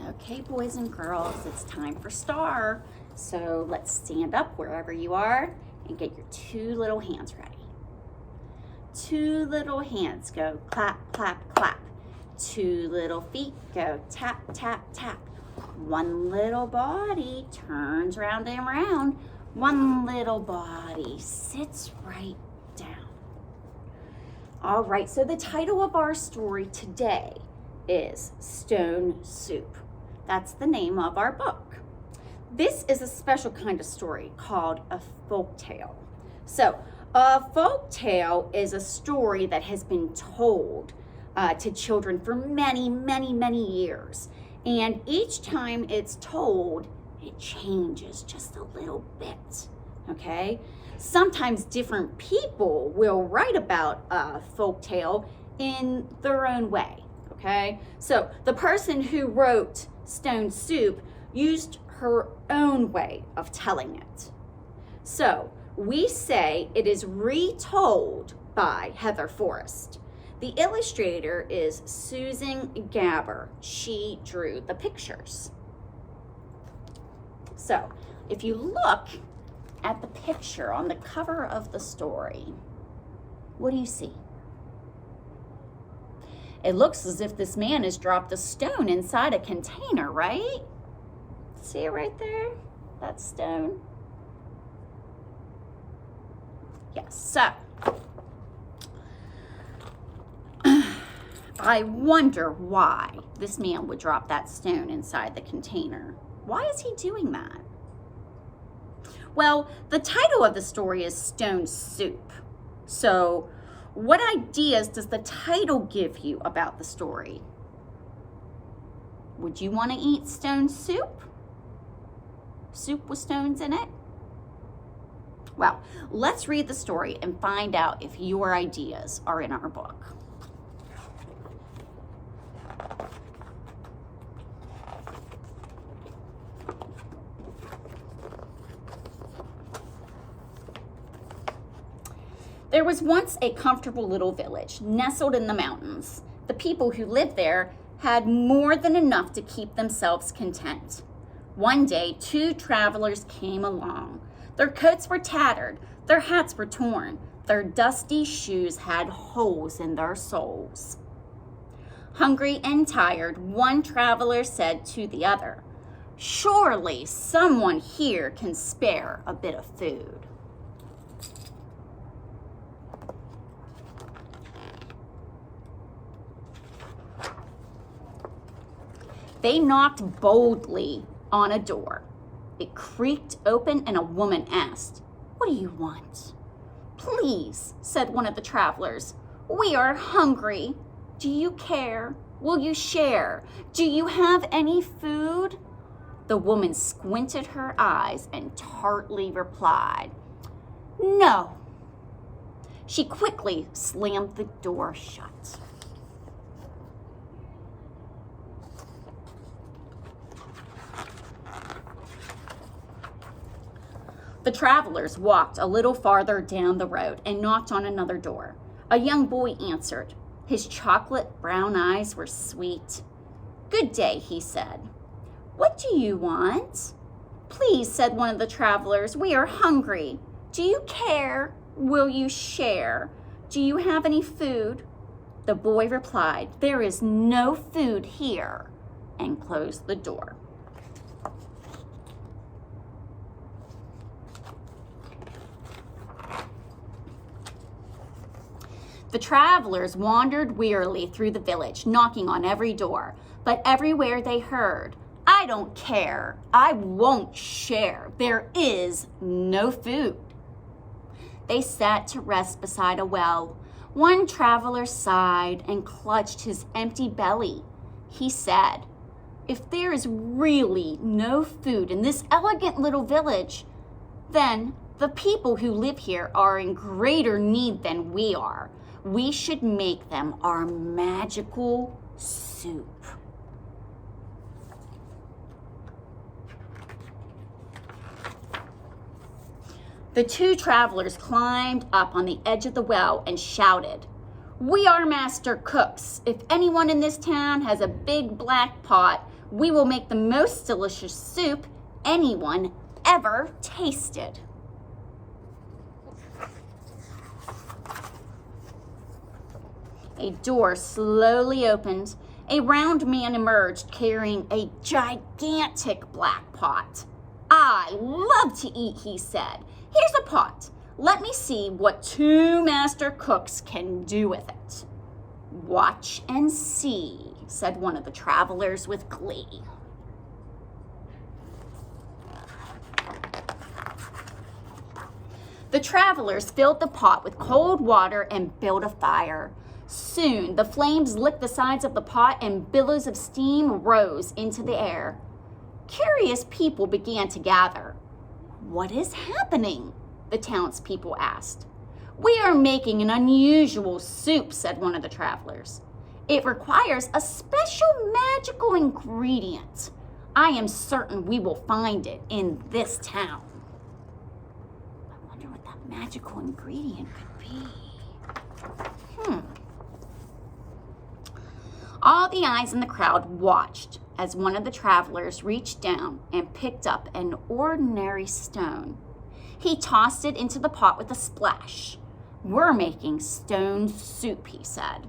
Okay, boys and girls, it's time for STaR. So let's stand up wherever you are and get your two little hands ready. Two little hands go clap, clap, clap. Two little feet go tap, tap, tap. One little body turns round and round. One little body sits right down. All right, so the title of our story today is Stone Soup. That's the name of our book. This is a special kind of story called a folk tale. So a folk tale is a story that has been told to children for many, many, many years. And each time it's told, it changes just a little bit, okay? Sometimes different people will write about a folk tale in their own way, okay? So the person who wrote Stone Soup used her own way of telling it. So we say it is retold by Heather Forrest. The illustrator is Susan Gabber. She drew the pictures. So if you look at the picture on the cover of the story, what do you see? It looks as if this man has dropped a stone inside a container, right? See it right there? That stone. Yes, so I wonder why this man would drop that stone inside the container. Why is he doing that? Well, the title of the story is Stone Soup. So what ideas does the title give you about the story? Would you want to eat stone soup? Soup with stones in it? Well, let's read the story and find out if your ideas are in our book. There was once a comfortable little village nestled in the mountains. The people who lived there had more than enough to keep themselves content. One day, two travelers came along. Their coats were tattered, their hats were torn, their dusty shoes had holes in their soles. Hungry and tired, one traveler said to the other, "Surely someone here can spare a bit of food." They knocked boldly on a door. It creaked open and a woman asked, "What do you want?" "Please," said one of the travelers, "we are hungry. Do you care? Will you share? Do you have any food?" The woman squinted her eyes and tartly replied, "No." She quickly slammed the door shut. The travelers walked a little farther down the road and knocked on another door. A young boy answered. His chocolate brown eyes were sweet. "Good day," he said. "What do you want?" "Please," said one of the travelers, "we are hungry. Do you care? Will you share? Do you have any food?" The boy replied, "There is no food here," and closed the door. The travelers wandered wearily through the village, knocking on every door, but everywhere they heard, "I don't care. I won't share. There is no food." They sat to rest beside a well. One traveler sighed and clutched his empty belly. He said, "If there is really no food in this elegant little village, then the people who live here are in greater need than we are. We should make them our magical soup." The two travelers climbed up on the edge of the well and shouted, "We are master cooks. If anyone in this town has a big black pot, We will make the most delicious soup anyone ever tasted. A door slowly opened. A round man emerged carrying a gigantic black pot. I love to eat, he said. Here's a pot. Let me see what two master cooks can do with it. Watch and see, said one of the travelers with glee. The travelers filled the pot with cold water and built a fire. Soon, the flames licked the sides of the pot and billows of steam rose into the air. Curious people began to gather. What is happening? The townspeople asked. We are making an unusual soup, said one of the travelers. It requires a special magical ingredient. I am certain we will find it in this town. I wonder what that magical ingredient could be. All the eyes in the crowd watched as one of the travelers reached down and picked up an ordinary stone. He tossed it into the pot with a splash. We're making stone soup, he said.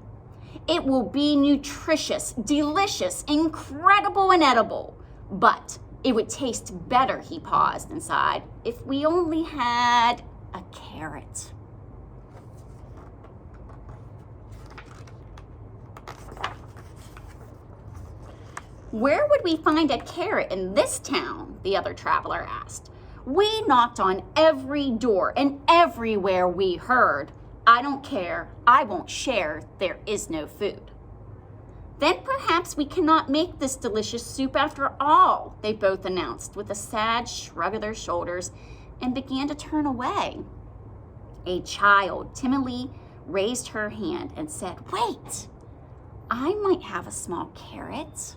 It will be nutritious, delicious, incredible, and edible. But it would taste better, he paused and sighed, if we only had a carrot. Where would we find a carrot in this town? The other traveler asked. We knocked on every door and everywhere we heard, I don't care, I won't share, there is no food. Then perhaps we cannot make this delicious soup after all, they both announced with a sad shrug of their shoulders and began to turn away. A child timidly raised her hand and said, Wait, I might have a small carrot.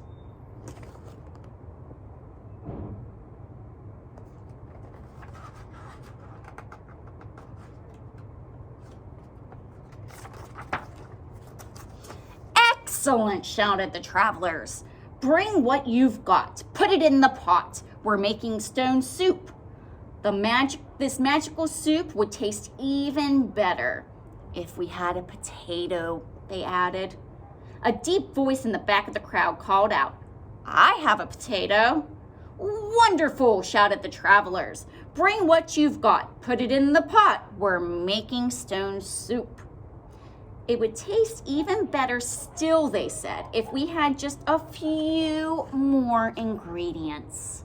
Excellent, shouted the travelers. Bring what you've got. Put it in the pot. We're making stone soup. This magical soup would taste even better if we had a potato, they added. A deep voice in the back of the crowd called out, I have a potato. Wonderful, shouted the travelers. Bring what you've got. Put it in the pot. We're making stone soup. It would taste even better still, they said, if we had just a few more ingredients.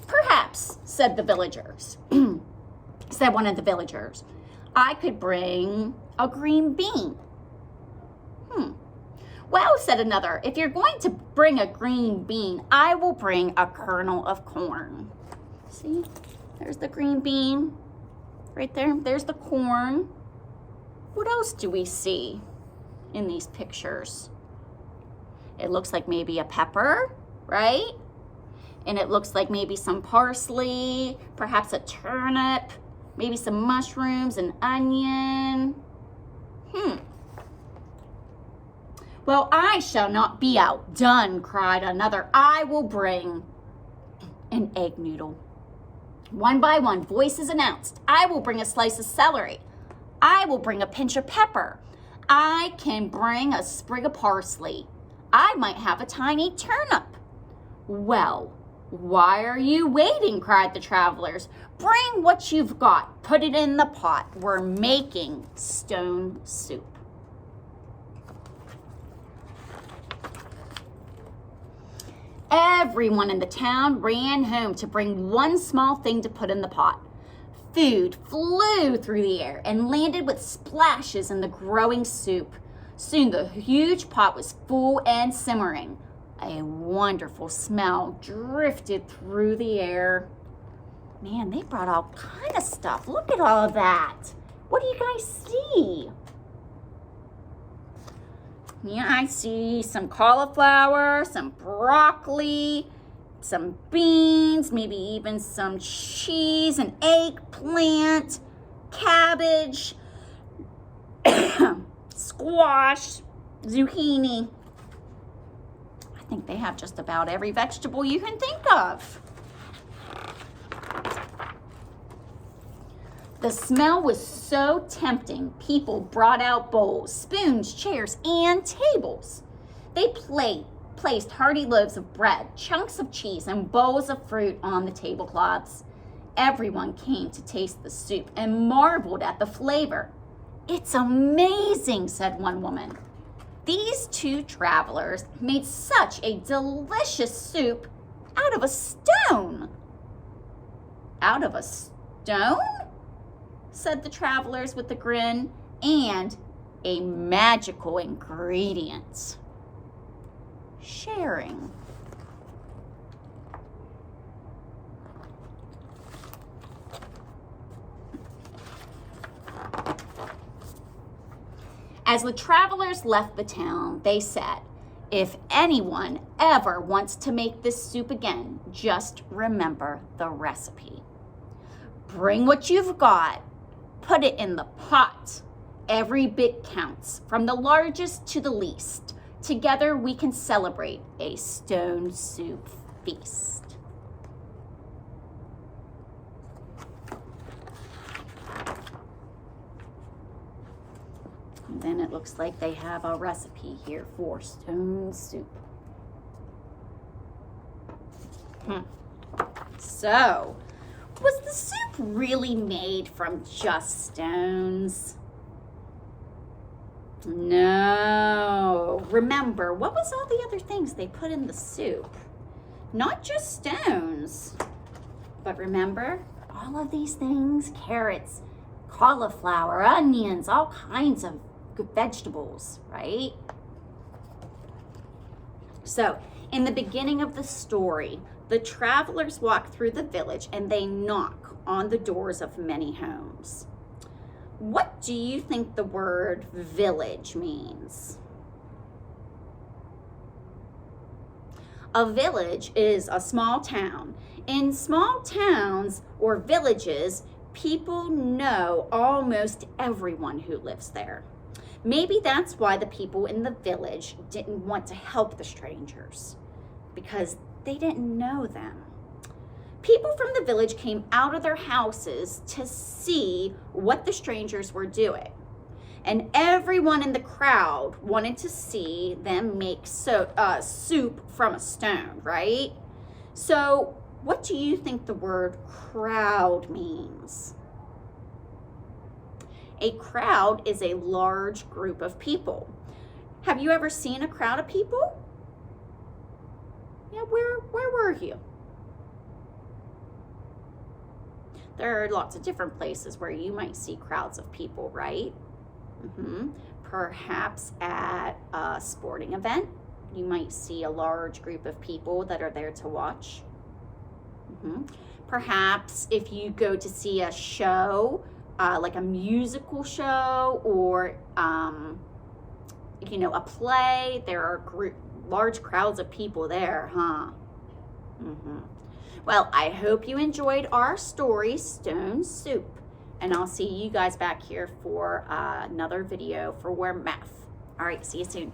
Perhaps, said the villagers, said one of the villagers, I could bring a green bean. Well, said another, if you're going to bring a green bean, I will bring a kernel of corn. See, there's the green bean right there. There's the corn. What else do we see in these pictures? It looks like maybe a pepper, right? And it looks like maybe some parsley, perhaps a turnip, maybe some mushrooms, an onion. Well, I shall not be outdone, cried another. I will bring an egg noodle. One by one, voices announced, I will bring a slice of celery. I will bring a pinch of pepper. I can bring a sprig of parsley. I might have a tiny turnip. Well, why are you waiting, cried the travelers. Bring what you've got. Put it in the pot. We're making stone soup. Everyone in the town ran home to bring one small thing to put in the pot. Food flew through the air and landed with splashes in the growing soup. Soon the huge pot was full and simmering. A wonderful smell drifted through the air. Man, they brought all kind of stuff. Look at all of that. What do you guys see? Yeah, I see some cauliflower, some broccoli, some beans, maybe even some cheese, an eggplant, cabbage, squash, zucchini. I think they have just about every vegetable you can think of. The smell was so tempting, people brought out bowls, spoons, chairs, and tables. They placed hearty loaves of bread, chunks of cheese, and bowls of fruit on the tablecloths. Everyone came to taste the soup and marveled at the flavor. "It's amazing," said one woman. "These two travelers made such a delicious soup out of a stone." "Out of a stone?" said the travelers with a grin. "And a magical ingredient. Sharing." As the travelers left the town, they said, "If anyone ever wants to make this soup again, just remember the recipe. Bring what you've got, put it in the pot. Every bit counts, from the largest to the least. Together we can celebrate a stone soup feast." And then it looks like they have a recipe here for stone soup. So, was the soup really made from just stones? No. Remember, what was all the other things they put in the soup? Not just stones. But remember, all of these things, carrots, cauliflower, onions, all kinds of good vegetables, right? So, in the beginning of the story, the travelers walk through the village and they knock on the doors of many homes. What do you think the word village means? A village is a small town. In small towns or villages, people know almost everyone who lives there. Maybe that's why the people in the village didn't want to help the strangers, because they didn't know them. People from the village came out of their houses to see what the strangers were doing. And everyone in the crowd wanted to see them make soup from a stone, right? So what do you think the word crowd means? A crowd is a large group of people. Have you ever seen a crowd of people? Yeah, where were you? There are lots of different places where you might see crowds of people, right? Perhaps at a sporting event, you might see a large group of people that are there to watch. Perhaps if you go to see a show, like a musical show or, a play, there are large crowds of people there, huh? Well, I hope you enjoyed our story, Stone Soup. And I'll see you guys back here for another video for Math. All right, see you soon.